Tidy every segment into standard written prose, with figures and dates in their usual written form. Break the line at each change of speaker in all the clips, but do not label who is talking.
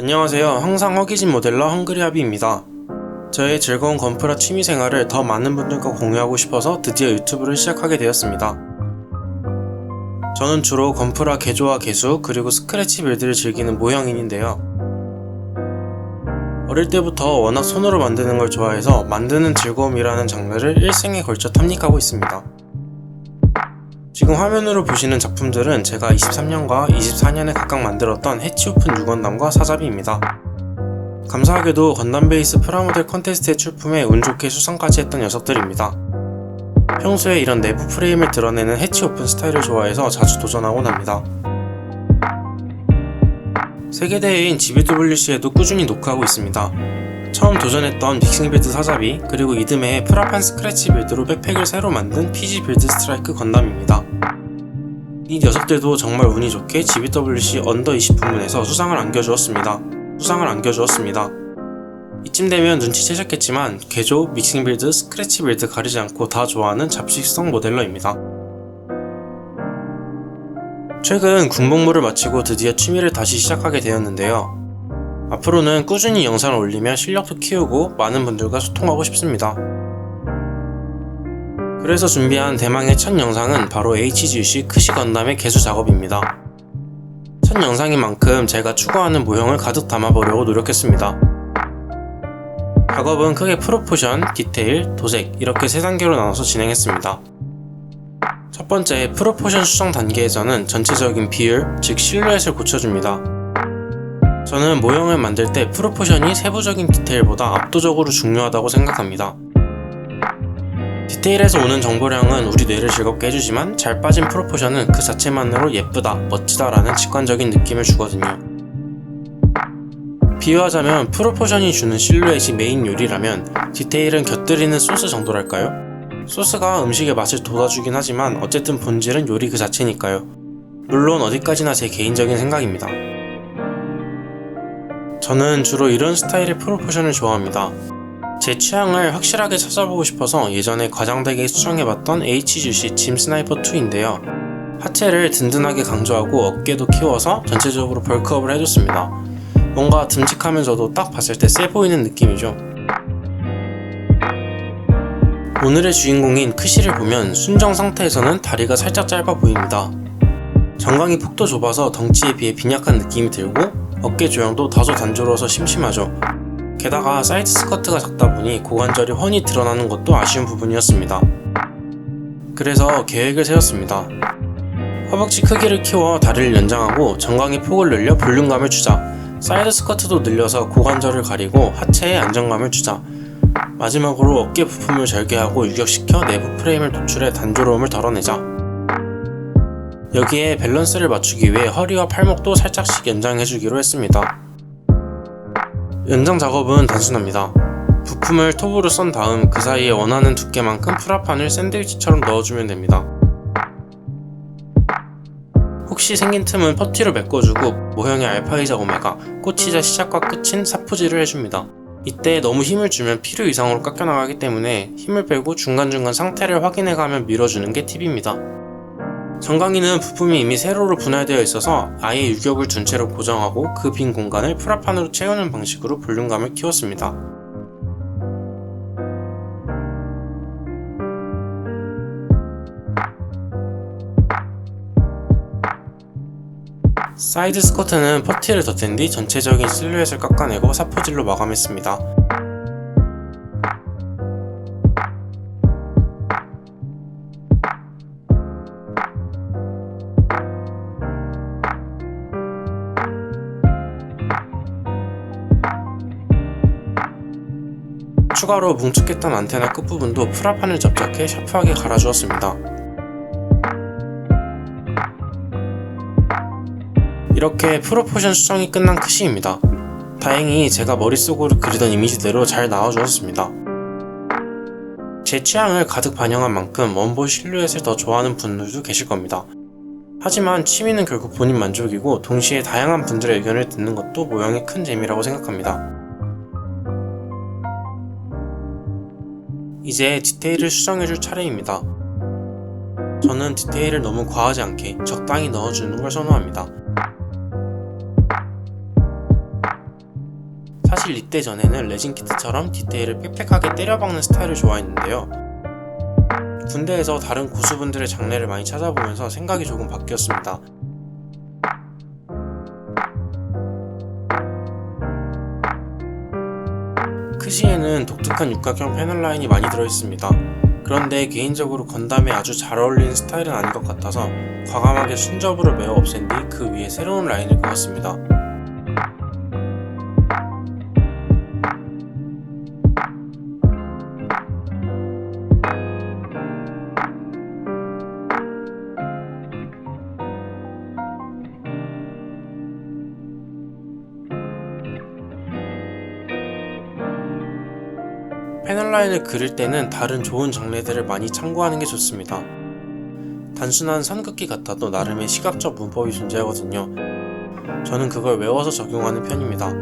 안녕하세요. 항상 허기진 모델러 헝그리하비입니다. 저의 즐거운 건프라 취미생활을 더 많은 분들과 공유하고 싶어서 드디어 유튜브를 시작하게 되었습니다. 저는 주로 건프라 개조와 개수 그리고 스크래치 빌드를 즐기는 모형인인데요. 어릴 때부터 워낙 손으로 만드는 걸 좋아해서 만드는 즐거움이라는 장르를 일생에 걸쳐 탐닉하고 있습니다. 지금 화면으로 보시는 작품들은 제가 23년과 24년에 각각 만들었던 해치오픈 6건담과 사자비입니다. 감사하게도 건담 베이스 프라모델 컨테스트에 출품해 운 좋게 수상까지 했던 녀석들입니다. 평소에 이런 내부 프레임을 드러내는 해치오픈 스타일을 좋아해서 자주 도전하곤 합니다. 세계대회인 GBWC에도 꾸준히 노크하고 있습니다. 처음 도전했던 믹싱 빌드 사자비, 그리고 이듬해 프라판 스크래치 빌드로 백팩을 새로 만든 PG 빌드 스트라이크 건담입니다. 이 녀석들도 정말 운이 좋게 GBWC 언더 20 부문에서 수상을 안겨주었습니다. 이쯤 되면 눈치채셨겠지만 개조, 믹싱 빌드, 스크래치 빌드 가리지 않고 다 좋아하는 잡식성 모델러입니다. 최근 군복무를 마치고 드디어 취미를 다시 시작하게 되었는데요. 앞으로는 꾸준히 영상을 올리며 실력도 키우고 많은 분들과 소통하고 싶습니다. 그래서 준비한 대망의 첫 영상은 바로 HGUC 크시 건담의 개수 작업입니다. 첫 영상인 만큼 제가 추구하는 모형을 가득 담아보려고 노력했습니다. 작업은 크게 프로포션, 디테일, 도색 이렇게 세 단계로 나눠서 진행했습니다. 첫 번째 프로포션 수정 단계에서는 전체적인 비율, 즉 실루엣을 고쳐줍니다. 저는 모형을 만들 때 프로포션이 세부적인 디테일보다 압도적으로 중요하다고 생각합니다. 디테일에서 오는 정보량은 우리 뇌를 즐겁게 해주지만 잘 빠진 프로포션은 그 자체만으로 예쁘다, 멋지다 라는 직관적인 느낌을 주거든요. 비유하자면 프로포션이 주는 실루엣이 메인 요리라면 디테일은 곁들이는 소스 정도랄까요? 소스가 음식의 맛을 돋아주긴 하지만 어쨌든 본질은 요리 그 자체니까요. 물론 어디까지나 제 개인적인 생각입니다. 저는 주로 이런 스타일의 프로포션을 좋아합니다. 제 취향을 확실하게 찾아보고 싶어서 예전에 과장되게 수정해봤던 HGC 짐 스나이퍼 2인데요. 하체를 든든하게 강조하고 어깨도 키워서 전체적으로 벌크업을 해줬습니다. 뭔가 듬직하면서도 딱 봤을 때 세 보이는 느낌이죠. 오늘의 주인공인 크시를 보면 순정 상태에서는 다리가 살짝 짧아 보입니다. 정강이 폭도 좁아서 덩치에 비해 빈약한 느낌이 들고 어깨 조형도 다소 단조로워서 심심하죠. 게다가 사이드 스커트가 작다 보니 고관절이 훤히 드러나는 것도 아쉬운 부분이었습니다. 그래서 계획을 세웠습니다. 허벅지 크기를 키워 다리를 연장하고 정강의 폭을 늘려 볼륨감을 주자. 사이드 스커트도 늘려서 고관절을 가리고 하체에 안정감을 주자. 마지막으로 어깨 부품을 절개하고 유격시켜 내부 프레임을 노출해 단조로움을 덜어내자. 여기에 밸런스를 맞추기 위해 허리와 팔목도 살짝씩 연장해주기로 했습니다. 연장 작업은 단순합니다. 부품을 톱으로 썬 다음 그 사이에 원하는 두께만큼 프라판을 샌드위치처럼 넣어주면 됩니다. 혹시 생긴 틈은 퍼티로 메꿔주고 모형의 알파이자 오메가, 꽂히자 시작과 끝인 사포질을 해줍니다. 이때 너무 힘을 주면 필요 이상으로 깎여나가기 때문에 힘을 빼고 중간중간 상태를 확인해가며 밀어주는 게 팁입니다. 정강이는 부품이 이미 세로로 분할되어 있어서 아예 유격을 둔 채로 고정하고 그 빈 공간을 프라판으로 채우는 방식으로 볼륨감을 키웠습니다. 사이드 스커트는 퍼티를 덧댄 뒤 전체적인 실루엣을 깎아내고 사포질로 마감했습니다. 추가로 뭉툭했던 안테나 끝부분도 프라판을 접착해 샤프하게 갈아주었습니다. 이렇게 프로포션 수정이 끝난 크시입니다. 다행히 제가 머릿속으로 그리던 이미지대로 잘 나와주었습니다. 제 취향을 가득 반영한 만큼 원본 실루엣을 더 좋아하는 분들도 계실 겁니다. 하지만 취미는 결국 본인 만족이고 동시에 다양한 분들의 의견을 듣는 것도 모형의 큰 재미라고 생각합니다. 이제 디테일을 수정해줄 차례입니다. 저는 디테일을 너무 과하지 않게 적당히 넣어주는 걸 선호합니다. 사실 이때 전에는 레진 키트처럼 디테일을 빽빽하게 때려박는 스타일을 좋아했는데요. 군대에서 다른 고수분들의 장례를 많이 찾아보면서 생각이 조금 바뀌었습니다. 크시에는 독특한 육각형 패널 라인이 많이 들어있습니다. 그런데 개인적으로 건담에 아주 잘 어울리는 스타일은 아닌 것 같아서 과감하게 순접으로 메어 없앤 뒤 그 위에 새로운 라인을 그었습니다. 패널 라인을 그릴 때는 다른 좋은 장례들을 많이 참고하는 게 좋습니다. 단순한 선긋기 같아도 나름의 시각적 문법이 존재하거든요. 저는 그걸 외워서 적용하는 편입니다.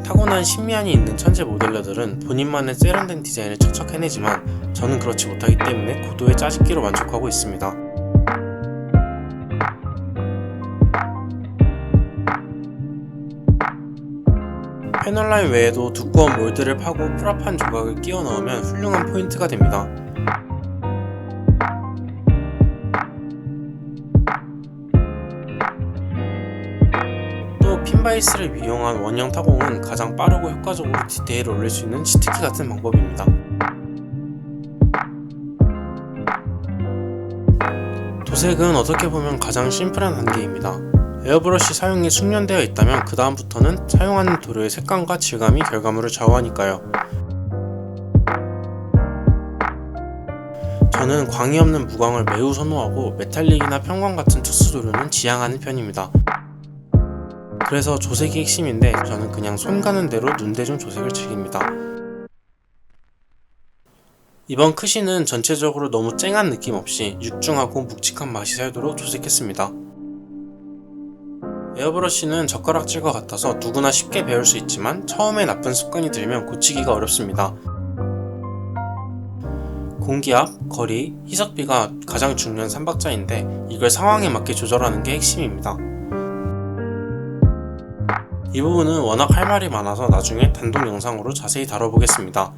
타고난 신미안이 있는 천재 모델러들은 본인만의 세련된 디자인을 척척 해내지만 저는 그렇지 못하기 때문에 고도의 짜집기로 만족하고 있습니다. 패널 라인 외에도 두꺼운 몰드를 파고 프랍한 조각을 끼워 넣으면 훌륭한 포인트가 됩니다. 또 핀바이스를 이용한 원형 타공은 가장 빠르고 효과적으로 디테일을 올릴 수 있는 치트키 같은 방법입니다. 도색은 어떻게 보면 가장 심플한 단계입니다. 에어브러쉬 사용이 숙련되어 있다면 그 다음부터는 사용하는 도료의 색감과 질감이 결과물을 좌우하니까요. 저는 광이 없는 무광을 매우 선호하고 메탈릭이나 평광 같은 특수 도료는 지양하는 편입니다. 그래서 조색이 핵심인데 저는 그냥 손 가는 대로 눈대중 조색을 즐깁니다. 이번 크시는 전체적으로 너무 쨍한 느낌 없이 육중하고 묵직한 맛이 살도록 조색했습니다. 에어브러쉬는 젓가락질과 같아서 누구나 쉽게 배울 수 있지만 처음에 나쁜 습관이 들면 고치기가 어렵습니다. 공기압, 거리, 희석비가 가장 중요한 3박자인데 이걸 상황에 맞게 조절하는 게 핵심입니다. 이 부분은 워낙 할 말이 많아서 나중에 단독 영상으로 자세히 다뤄보겠습니다.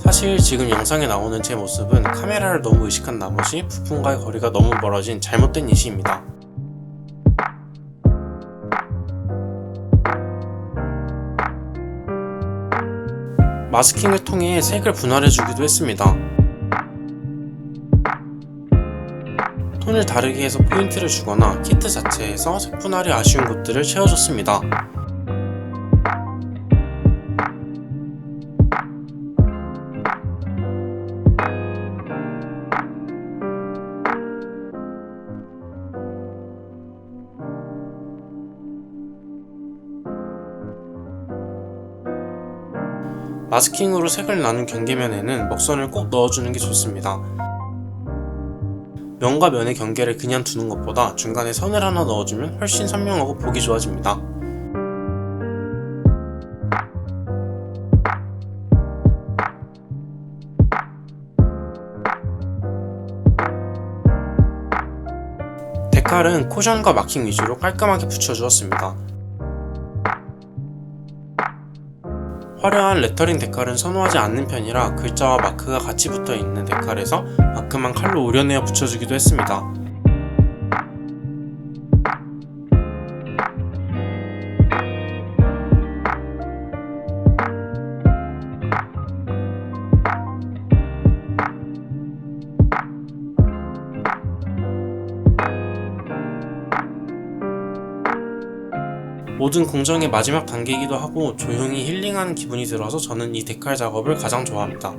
사실 지금 영상에 나오는 제 모습은 카메라를 너무 의식한 나머지 부품과의 거리가 너무 멀어진 잘못된 예시입니다. 마스킹을 통해 색을 분할해주기도 했습니다. 톤을 다르게 해서 포인트를 주거나 키트 자체에서 색 분할이 아쉬운 곳들을 채워줬습니다. 마스킹으로 색을 나눈 경계면에는 먹선을 꼭 넣어주는 게 좋습니다. 면과 면의 경계를 그냥 두는 것보다 중간에 선을 하나 넣어주면 훨씬 선명하고 보기 좋아집니다. 데칼은 코션과 마킹 위주로 깔끔하게 붙여주었습니다. 화려한 레터링 데칼은 선호하지 않는 편이라 글자와 마크가 같이 붙어있는 데칼에서 마크만 칼로 오려내어 붙여주기도 했습니다. 모든 공정의 마지막 단계이기도 하고 조용히 힐링하는 기분이 들어서 저는 이 데칼 작업을 가장 좋아합니다.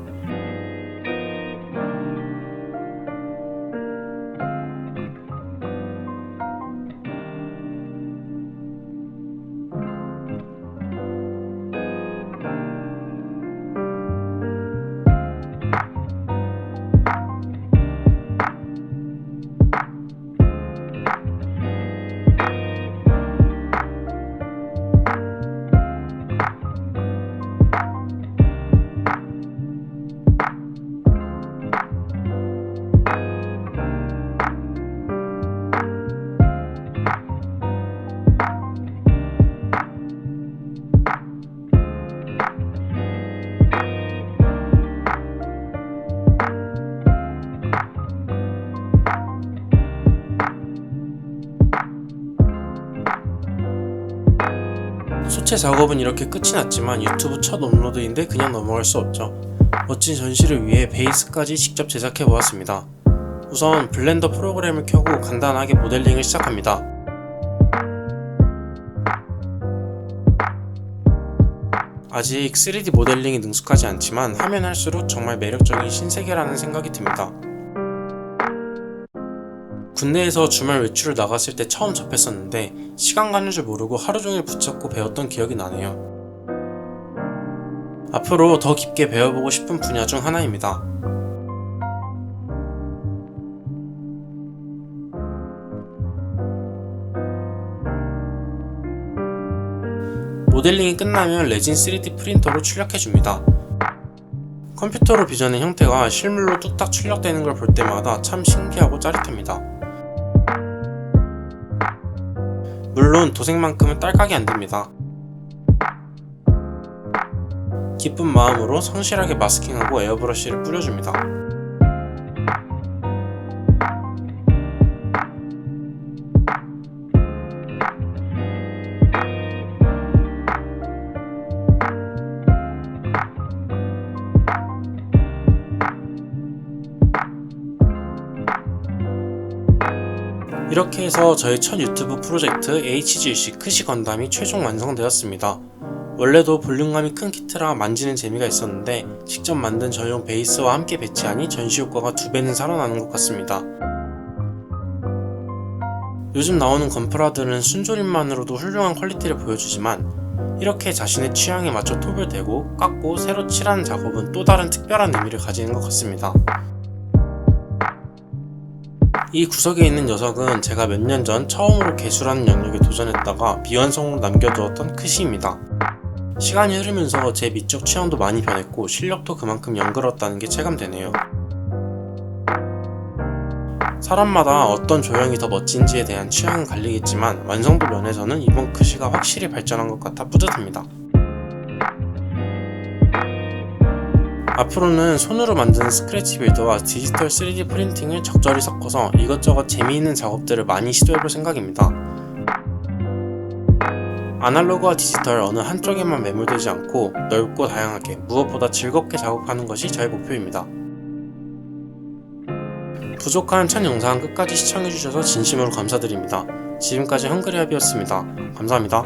실제 작업은 이렇게 끝이 났지만 유튜브 첫 업로드인데 그냥 넘어갈 수 없죠. 멋진 전시를 위해 베이스까지 직접 제작해 보았습니다. 우선 블렌더 프로그램을 켜고 간단하게 모델링을 시작합니다. 아직 3D 모델링이 능숙하지 않지만 하면 할수록 정말 매력적인 신세계라는 생각이 듭니다. 군대에서 주말 외출을 나갔을 때 처음 접했었는데 시간 가는 줄 모르고 하루 종일 붙잡고 배웠던 기억이 나네요. 앞으로 더 깊게 배워보고 싶은 분야 중 하나입니다. 모델링이 끝나면 레진 3D 프린터로 출력해줍니다. 컴퓨터로 빚어낸 형태가 실물로 뚝딱 출력되는 걸 볼 때마다 참 신기하고 짜릿합니다. 물론 도색만큼은 딸깍이 안됩니다. 기쁜 마음으로 성실하게 마스킹하고 에어브러쉬를 뿌려줍니다. 이렇게 해서 저의 첫 유튜브 프로젝트 HGC 크시 건담이 최종 완성되었습니다. 원래도 볼륨감이 큰 키트라 만지는 재미가 있었는데 직접 만든 전용 베이스와 함께 배치하니 전시 효과가 2배는 살아나는 것 같습니다. 요즘 나오는 건프라들은 순조림만으로도 훌륭한 퀄리티를 보여주지만 이렇게 자신의 취향에 맞춰 톱을 대고 깎고 새로 칠하는 작업은 또 다른 특별한 의미를 가지는 것 같습니다. 이 구석에 있는 녀석은 제가 몇 년 전 처음으로 개수라는 영역에 도전했다가 미완성으로 남겨두었던 크시입니다. 시간이 흐르면서 제 미적 취향도 많이 변했고 실력도 그만큼 연그렀다는 게 체감되네요. 사람마다 어떤 조형이 더 멋진지에 대한 취향은 갈리겠지만 완성도 면에서는 이번 크시가 확실히 발전한 것 같아 뿌듯합니다. 앞으로는 손으로 만드는 스크래치 빌드와 디지털 3D 프린팅을 적절히 섞어서 이것저것 재미있는 작업들을 많이 시도해볼 생각입니다. 아날로그와 디지털 어느 한쪽에만 매몰되지 않고 넓고 다양하게 무엇보다 즐겁게 작업하는 것이 저의 목표입니다. 부족한 첫 영상 끝까지 시청해주셔서 진심으로 감사드립니다. 지금까지 헝그리합이었습니다. 감사합니다.